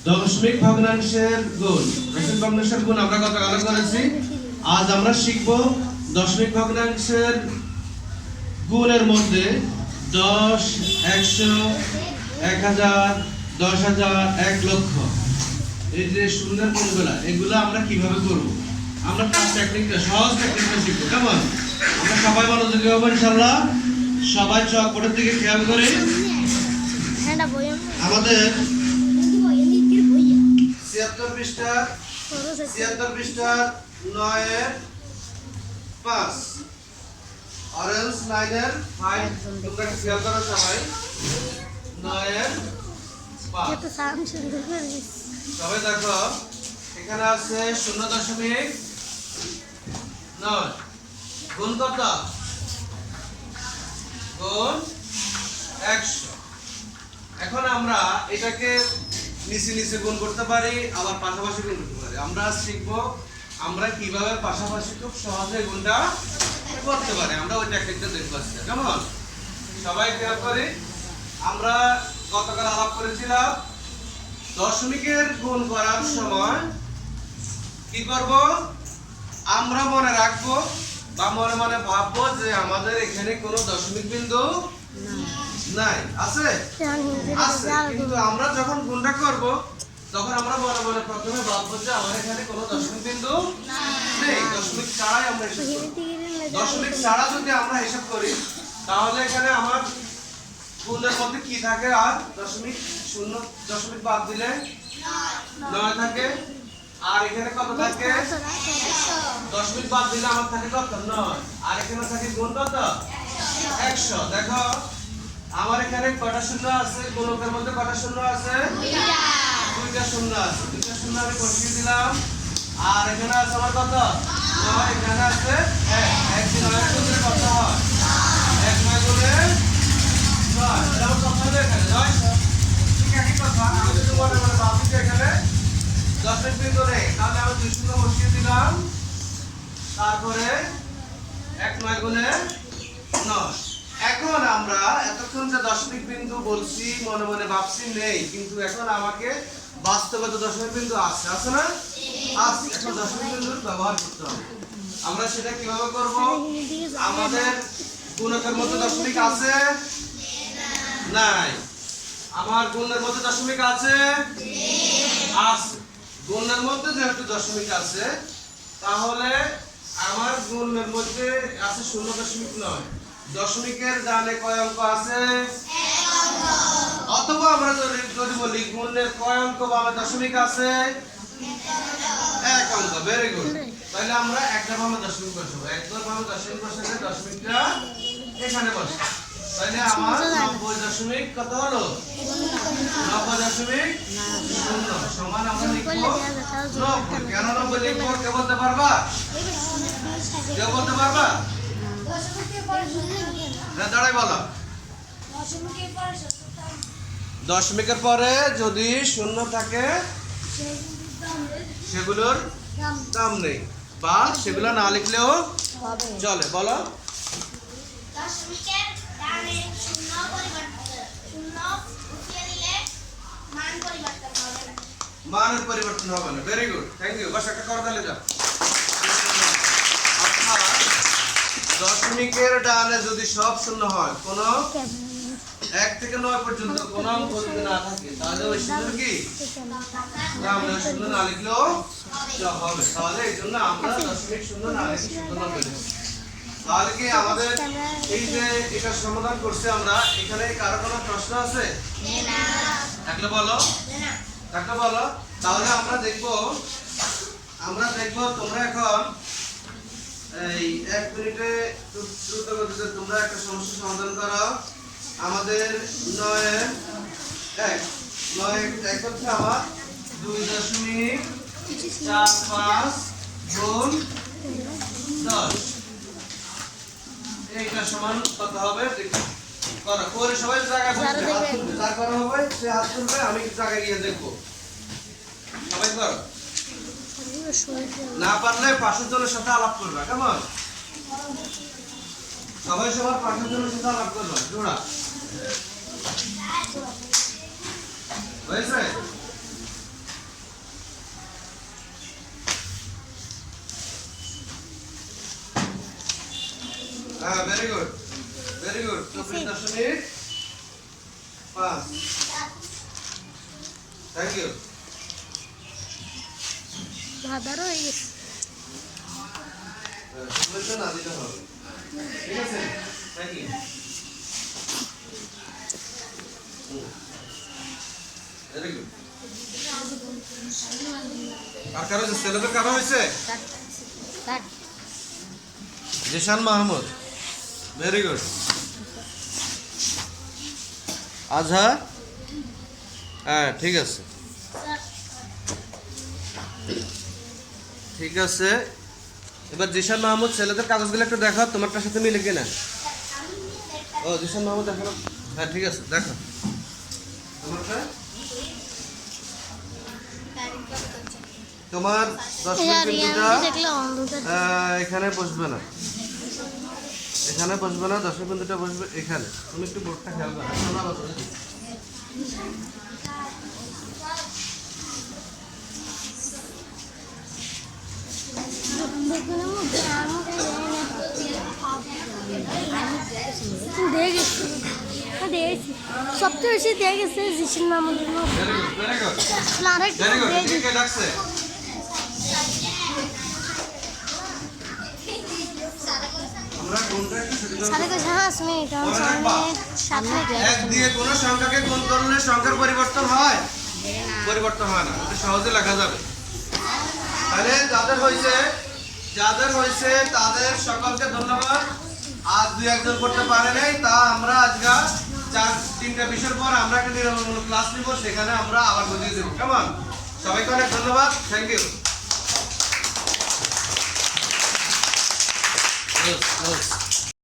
দশমিক ভগ্নাংশের গুণ। দশমিক ভগ্নাংশের গুণ আমরা গতকাল করেছি। আজ আমরা শিখব দশমিক ভগ্নাংশের গুণের মধ্যে 10, 100, 1000, 10,000, 1 লক্ষ, এই যে সুন্দর গুণগুলা, এগুলো আমরা কিভাবে করব? আমরা তার টেকনিকটা, সহজ টেকনিকটা শিখব। কেমন? আমরা সবাই মনোযোগী হবো ইনশাআল্লাহ। সবাই চকবোর্ডের দিকে খেয়াল করে আমাদের 76 পৃষ্ঠা 9-5 অরেঞ্জ লাইনের 5 তোমরা খেয়াল করো সবাই। 9-5 সবাই দেখো, এখানে আছে 0.9 গুণ কত? গুণ 100। এখন আমরা এটাকে নিচে নিচে গুণ করতে পারি, আবার পাশাপাশি গুণ করতে পারি। আমরা শিখবো আমরা কিভাবে পাশাপাশি খুব সহজে গুণটা করতে পারি। আমরা ওই টেকনিকটা দেখবো আজকে। কেমন? সবাই খেয়াল করি। আমরা গতকাল আলাপ করেছিলাম দশমিকের গুণ করার সময় কি করব? আমরা মনে রাখবো বা মনে মনে ভাববো যে আমাদের এখানে কোনো দশমিক বিন্দু নাই। আছে? আছে। কিন্তু আমরা যখন গুণটা করব তখন আমরা মনে মনে প্রথমে ভাববো যে আমার এখানে কোনো দশমিক বিন্দু নেই। দশমিক ছাড়াই আমরা হিসাব করি। দশমিক ছাড়া যদি আমরা হিসাব করি তাহলে এখানে আমার গুণের মধ্যে কি থাকে? আর দশমিক শূন্য, দশমিক বাদ দিলে 9 থাকে। আর এখানে কত থাকে? দশমিক বাদ দিলে আমার থাকে কত? 9। আর এখানে থাকে গুণ কত? 100। দেখো আমার এখানে কয়টা শূন্য আছে? গুণকের মধ্যে কয়টা শূন্য আছে? দুইটা শূন্য আছে। দুইটা শূন্য আমি বসিয়ে দিলাম। আর এখানে আছে আমার কত? 9। এখানে আছে 1। 1 দিয়ে 9 গুণে কত হয়? 1 9 গুণে 9। এটা আমার কত হলো এখানে? 9। ঠিক একই কথা। আমি যদি মনে মনে ভাবি যে এখানে দশমিক বিন্দু নেই, তাহলে আমি 2 শূন্য বসিয়ে দিলাম। তারপরে 1 9 গুণে 9। এখন আমরা এতক্ষণ যে দশমিক বিন্দু বলছি, মনে মনে ভাবছি নেই, কিন্তু এখন আমাকে বাস্তবে তো দশমিক বিন্দু আছে। আছে না? আছে। এখন দশমিক বিন্দুর ব্যবহার করতে হবে। আমরা সেটা কিভাবে করব? আমাদের গুণকের মধ্যে দশমিক আছে? নাই। আমার গুণের মধ্যে দশমিক আছে? আছে। গুণের মধ্যে যেহেতু দশমিক আছে, তাহলে আমার গুণের মধ্যে আছে 0.9। দশমিকের ডানে কয় অঙ্ক আছে? 1 অঙ্ক। অথবা আমরা যদি বলি গুণের কয় অঙ্ক বামে দশমিক আছে? 1 অঙ্ক। Very good. তাহলে আমরা একটা বামে দশমিক বসাবো। একবার বামে দশমিক বসালে দশমিকটা এখানে বসে। তাহলে আমার 90 কত হলো? 90.0 সমান আমরা লিখবো 90। কেন 90 লিখবো? কে বলতে পারবা? কে বলতে পারবা? দাঁড়াই বলো। দশমিকের পরে যদি শূন্য থাকে সেগুলোর দাম নেই, বা সেগুলো না লিখলেও চলে। বলো। মানের পরিবর্তন হবে না। Very good, thank you. বাস একটা করতালে যাও। দশমিকের ডানে যদি সব শূন্য হয়, কোন 1 থেকে 9 পর্যন্ত কোন অঙ্ক যদি না থাকে, তাহলে ওই শূন্য কি আমরা শূন্য না লিখলেও হবে। তাহলে এই জন্য আমরা দশমিক শূন্য না লিখে শূন্য লিখব। তাহলে কি আমাদের এই যে এটা সমাধান করছি আমরা, এখানে কারো কোনো প্রশ্ন আছে? না। থাকলে বলো। না। থাকলে বলো। তাহলে আমরা দেখব তোমরা এখন এই 1 মিনিটে দ্রুত গতিতে তোমরা একটা সমস্যা সমাধান করো। আমাদের 9-1 হচ্ছে আমার 2.45 গুণ 10। এইটা সমান কত হবে? করো। করে সবাই জায়গা বসে হাত তুলবে। যার করা হবে সে হাত তুলবে, আমি জায়গায় গিয়ে দেখবো। সবাই করো। না পারলে পাশের জনের সাথে আলাপ করবা। কেমন? সবাই সবার পাশের জনের সাথে আলাপ করবা। জোড়া হয়েছে? হ্যাঁ, ভেরি গুড। 24.5। Thank you. ভাদারও হয়ে গেছে। সবগুলো না দিতে হবে। ঠিক আছে? Thank you. Very good. আর কারো ছেলেদের কারো হয়েছে? Zeeshan Mahmud, very good. আজহার, হ্যাঁ ঠিক আছে, ঠিক আছে। এবার জিশান মাহমুদ ছেলেদের কাগজগুলো একটু দেখো, তোমারটার সাথে মিলে কিনা। ও জিশান মাহমুদ এখনো, হ্যাঁ ঠিক আছে, দেখো তোমারটা। তোমার 10 বিন্দুটা এখানে বসবে না, এখানে বসবে না, 10 বিন্দুটা বসবে এখানে। তুমি একটু বোর্ডটা খেয়াল করো। সবচেয়ে বেশি দিয়ে গেছে জিশান মাহমুদের মধ্যে। ভেরি গুড, কে ডাকছে? আমরা কোনটা একটু সুবিধা সাড়ে 5 মিনিট এক দিয়ে কোনো সংখ্যাকে গুণ করলে সংখ্যার পরিবর্তন হয়? পরিবর্তন হয় না, এটা সহজে লেখা যাবে। তাহলে যাদের হয়েছে তাদের সকলকে ধন্যবাদ। আর 2-1 করতে পারে নাই, তা আমরা আজকে 3টা বিষয়ের পর আমরা একটা নিরবমূলক ক্লাস নিব, সেখানে আমরা আবার বুঝিয়ে দেবো। কেমন? সবাইকে অনেক ধন্যবাদ, থ্যাংক ইউ।